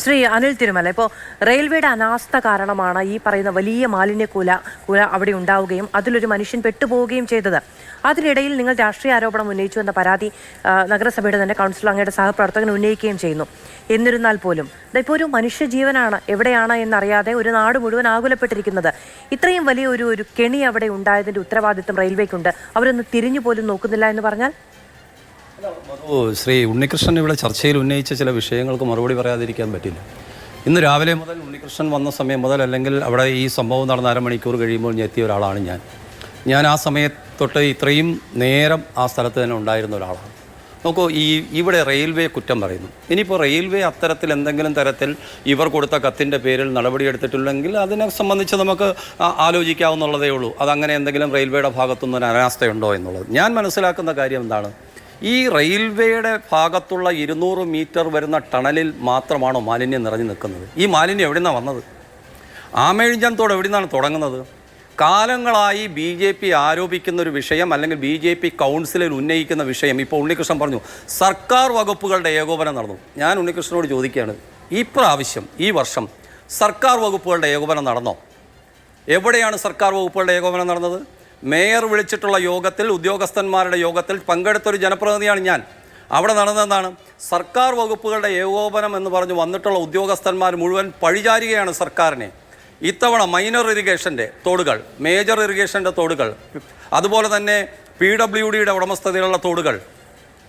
ശ്രീ അനിൽ തിരുമല, ഇപ്പോൾ റെയിൽവേയുടെ അനാസ്ഥ കാരണമാണ് ഈ പറയുന്ന വലിയ മാലിന്യക്കൂല അവിടെ ഉണ്ടാവുകയും അതിലൊരു മനുഷ്യൻ പെട്ടുപോവുകയും ചെയ്തത്. അതിനിടയിൽ നിങ്ങൾ രാഷ്ട്രീയ ആരോപണം ഉന്നയിച്ചു എന്ന പരാതി നഗരസഭയുടെ തന്നെ കൗൺസിലർ അങ്ങയുടെ സഹപ്രവർത്തകൻ ഉന്നയിക്കുകയും ചെയ്യുന്നു. എന്നിരുന്നാൽ പോലും ഇപ്പോൾ ഒരു മനുഷ്യജീവനാണ് എവിടെയാണ് എന്നറിയാതെ ഒരു നാട് മുഴുവൻ ആകുലപ്പെട്ടിരിക്കുന്നത്. ഇത്രയും വലിയ ഒരു കെണി അവിടെ ഉണ്ടായതിൻ്റെ ഉത്തരവാദിത്വം റെയിൽവേക്കുണ്ട്. അവരൊന്ന് തിരിഞ്ഞു പോലും നോക്കുന്നില്ല എന്ന് പറഞ്ഞാൽ? ശ്രീ ഉണ്ണികൃഷ്ണൻ ഇവിടെ ചർച്ചയിൽ ഉന്നയിച്ച ചില വിഷയങ്ങൾക്ക് മറുപടി പറയാതിരിക്കാൻ പറ്റില്ല. ഇന്ന് രാവിലെ മുതൽ ഉണ്ണികൃഷ്ണൻ വന്ന സമയം മുതൽ, അല്ലെങ്കിൽ അവിടെ ഈ സംഭവം നടന്ന അരമണിക്കൂർ കഴിയുമ്പോൾ എത്തിയ ഒരാളാണ് ഞാൻ ആ സമയത്തൊട്ട് ഇത്രയും നേരം ആ സ്ഥലത്ത് തന്നെ ഉണ്ടായിരുന്ന ഒരാളാണ്. നോക്കൂ, ഇവിടെ റെയിൽവേ കുറ്റം പറയുന്നു. ഇനിയിപ്പോൾ റെയിൽവേ അത്തരത്തിൽ എന്തെങ്കിലും തരത്തിൽ ഇവർ കൊടുത്ത കത്തിൻ്റെ പേരിൽ നടപടിയെടുത്തിട്ടില്ലെങ്കിൽ അതിനെ സംബന്ധിച്ച് നമുക്ക് ആലോചിക്കാവുന്നുള്ളതേ ഉള്ളൂ. അതങ്ങനെ എന്തെങ്കിലും റെയിൽവേയുടെ ഭാഗത്തുനിന്ന് ഒരു അനാസ്ഥയുണ്ടോ എന്നുള്ളത്. ഞാൻ മനസ്സിലാക്കുന്ന കാര്യം എന്താണ്, ഈ റെയിൽവേയുടെ ഭാഗത്തുള്ള 200 മീറ്റർ വരുന്ന ടണലിൽ മാത്രമാണോ മാലിന്യം നിറഞ്ഞു നിൽക്കുന്നത്? ഈ മാലിന്യം എവിടെ നിന്നാണ് വന്നത്? ആമേഴിഞ്ചാൻ എവിടെ നിന്നാണ് തുടങ്ങുന്നത്? കാലങ്ങളായി BJP ആരോപിക്കുന്നൊരു വിഷയം, അല്ലെങ്കിൽ BJP കൗൺസിലിൽ ഉന്നയിക്കുന്ന വിഷയം. ഇപ്പോൾ ഉണ്ണികൃഷ്ണൻ പറഞ്ഞു സർക്കാർ വകുപ്പുകളുടെ ഏകോപനം നടന്നു. ഞാൻ ഉണ്ണികൃഷ്ണനോട് ചോദിക്കുകയാണ്, ഈ പ്രാവശ്യം ഈ വർഷം സർക്കാർ വകുപ്പുകളുടെ ഏകോപനം നടന്നോ? എവിടെയാണ് സർക്കാർ വകുപ്പുകളുടെ ഏകോപനം നടന്നത്? മേയർ വിളിച്ചിട്ടുള്ള യോഗത്തിൽ, ഉദ്യോഗസ്ഥന്മാരുടെ യോഗത്തിൽ പങ്കെടുത്തൊരു ജനപ്രതിനിധിയാണ് ഞാൻ. അവിടെ നടന്നതെന്താണ്? സർക്കാർ വകുപ്പുകളുടെ ഏകോപനം എന്ന് പറഞ്ഞു വന്നിട്ടുള്ള ഉദ്യോഗസ്ഥന്മാർ മുഴുവൻ പഴിചാരുകയാണ് സർക്കാരിനെ. ഇത്തവണ മൈനർ ഇറിഗേഷൻ്റെ തോടുകൾ, മേജർ ഇറിഗേഷൻ്റെ തോടുകൾ, അതുപോലെ തന്നെ PWDയുടെ ഉടമസ്ഥതയിലുള്ള തോടുകൾ,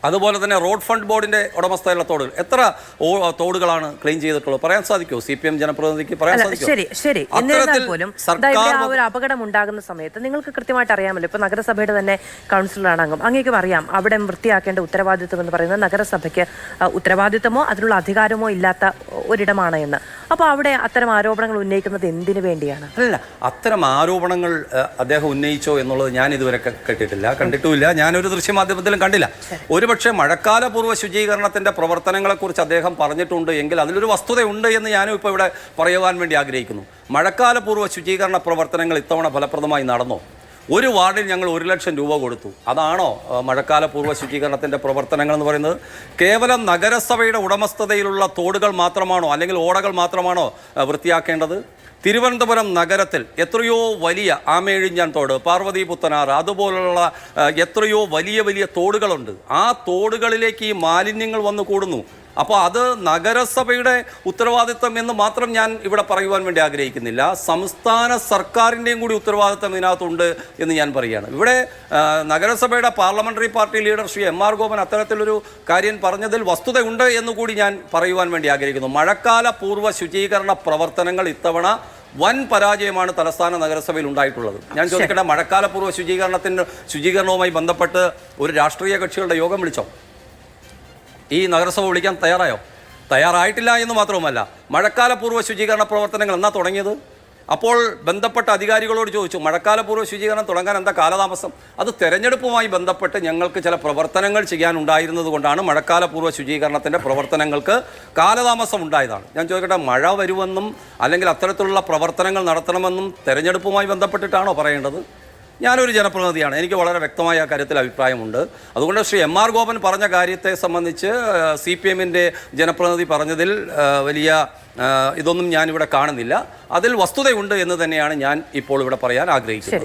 അതുപോലെ തന്നെ റോഡ് ഫണ്ട് ബോർഡിൻ്റെ ഉടമസ്ഥതയിലുള്ള തോടുകൾ, എത്ര തോടുകളാണ് ക്ലീൻ ചെയ്തിട്ടുള്ളത്? പറയാൻ സാധിക്കുമോ? CPM ജനപ്രതിനിധിക്ക് പറയാൻ സാധിക്കുമോ? ശരി. എന്നിരുന്നാൽ പോലും ഒരു അപകടം ഉണ്ടാകുന്ന സമയത്ത് നിങ്ങൾക്ക് കൃത്യമായിട്ട് അറിയാമല്ലോ. ഇപ്പോൾ നഗരസഭയുടെ തന്നെ കൗൺസിലറാണ് അംഗം, അങ്ങേക്കും അറിയാം അവിടെ വൃത്തിയാക്കേണ്ട ഉത്തരവാദിത്വം എന്ന് പറയുന്നത് നഗരസഭയ്ക്ക് ഉത്തരവാദിത്വമോ അതിനുള്ള അധികാരമോ ഇല്ലാത്ത ഒരിടമാണ് എന്ന്. അപ്പോൾ അവിടെ അത്തരം ആരോപണങ്ങൾ ഉന്നയിക്കുന്നത് എന്തിനു വേണ്ടിയാണ്? അല്ല, അത്തരം ആരോപണങ്ങൾ അദ്ദേഹം ഉന്നയിച്ചോ എന്നുള്ളത് ഞാൻ ഇതുവരെ കണ്ടിട്ടുമില്ല. ഞാനൊരു ദൃശ്യമാധ്യമത്തിലും കണ്ടില്ല. ഒരുപക്ഷെ മഴക്കാലപൂർവ്വ ശുചീകരണത്തിൻ്റെ പ്രവർത്തനങ്ങളെക്കുറിച്ച് അദ്ദേഹം പറഞ്ഞിട്ടുണ്ട് എങ്കിൽ അതിലൊരു വസ്തുതയുണ്ട് എന്ന് ഞാനും ഇപ്പോൾ ഇവിടെ പറയുവാൻ വേണ്ടി ആഗ്രഹിക്കുന്നു. മഴക്കാലപൂർവ്വ ശുചീകരണ പ്രവർത്തനങ്ങൾ ഇത്തവണ ഫലപ്രദമായി നടന്നോ? ഒരു വാർഡിൽ ഞങ്ങൾ 1 ലക്ഷം രൂപ കൊടുത്തു. അതാണോ മഴക്കാലപൂർവ്വ ശുചീകരണത്തിൻ്റെ പ്രവർത്തനങ്ങൾ എന്ന് പറയുന്നത്? കേവലം നഗരസഭയുടെ ഉടമസ്ഥതയിലുള്ള തോടുകൾ മാത്രമാണോ, അല്ലെങ്കിൽ ഓടകൾ മാത്രമാണോ വൃത്തിയാക്കേണ്ടത്? തിരുവനന്തപുരം നഗരത്തിൽ എത്രയോ വലിയ ആമേഴിഞ്ഞാൻ തോട്, പാർവതി പുത്തനാറ്, അതുപോലുള്ള എത്രയോ വലിയ തോടുകളുണ്ട്. ആ തോടുകളിലേക്ക് ഈ മാലിന്യങ്ങൾ വന്നു കൂടുന്നു. അപ്പോൾ അത് നഗരസഭയുടെ ഉത്തരവാദിത്തം എന്ന് മാത്രം ഞാൻ ഇവിടെ പറയുവാൻ വേണ്ടി ആഗ്രഹിക്കുന്നില്ല. സംസ്ഥാന സർക്കാരിൻ്റെയും കൂടി ഉത്തരവാദിത്തം ഇതിനകത്തുണ്ട് എന്ന് ഞാൻ പറയുകയാണ്. ഇവിടെ നഗരസഭയുടെ parliamentary party leader Shri MR Gopan അത്തരത്തിലൊരു കാര്യം പറഞ്ഞതിൽ വസ്തുതയുണ്ട് എന്നുകൂടി ഞാൻ പറയുവാൻ വേണ്ടി ആഗ്രഹിക്കുന്നു. മഴക്കാല പൂർവ്വ ശുചീകരണ പ്രവർത്തനങ്ങൾ ഇത്തവണ വൻ പരാജയമാണ് തലസ്ഥാന നഗരസഭയിൽ ഉണ്ടായിട്ടുള്ളത്. ഞാൻ ചോദിക്കട്ടെ, മഴക്കാലപൂർവ്വ ശുചീകരണവുമായി ബന്ധപ്പെട്ട് ഒരു രാഷ്ട്രീയ കക്ഷികളുടെ യോഗം വിളിച്ചോ? ഈ നഗരസഭ വിളിക്കാൻ തയ്യാറായിട്ടില്ല എന്ന് മാത്രവുമല്ല, മഴക്കാലപൂർവ്വ ശുചീകരണ പ്രവർത്തനങ്ങൾ എന്നാ തുടങ്ങിയത്? അപ്പോൾ ബന്ധപ്പെട്ട അധികാരികളോട് ചോദിച്ചു, മഴക്കാലപൂർവ്വ ശുചീകരണം തുടങ്ങാൻ എന്താ കാലതാമസം? അത് തെരഞ്ഞെടുപ്പുമായി ബന്ധപ്പെട്ട് ഞങ്ങൾക്ക് ചില പ്രവർത്തനങ്ങൾ ചെയ്യാനുണ്ടായിരുന്നത് കൊണ്ടാണ് മഴക്കാലപൂർവ്വ ശുചീകരണത്തിൻ്റെ പ്രവർത്തനങ്ങൾക്ക് കാലതാമസം ഉണ്ടായതാണ്. ഞാൻ ചോദിക്കട്ടെ, മഴ വരുമെന്നും അല്ലെങ്കിൽ അത്തരത്തിലുള്ള പ്രവർത്തനങ്ങൾ നടത്തണമെന്നും തെരഞ്ഞെടുപ്പുമായി ബന്ധപ്പെട്ടിട്ടാണോ പറയേണ്ടത്? ഞാനൊരു ജനപ്രതിനിധിയാണ്, എനിക്ക് വളരെ വ്യക്തമായ കാര്യത്തിൽ അഭിപ്രായമുണ്ട്. അതുകൊണ്ട് ശ്രീ MR ഗോപൻ പറഞ്ഞ കാര്യത്തെ സംബന്ധിച്ച് CPMൻ്റെ ജനപ്രതിനിധി പറഞ്ഞതിൽ വലിയ ഇതൊന്നും ഞാനിവിടെ കാണുന്നില്ല. അതിൽ വസ്തുതയുണ്ട് എന്ന് തന്നെയാണ് ഞാൻ ഇപ്പോൾ ഇവിടെ പറയാൻ ആഗ്രഹിക്കുന്നത്.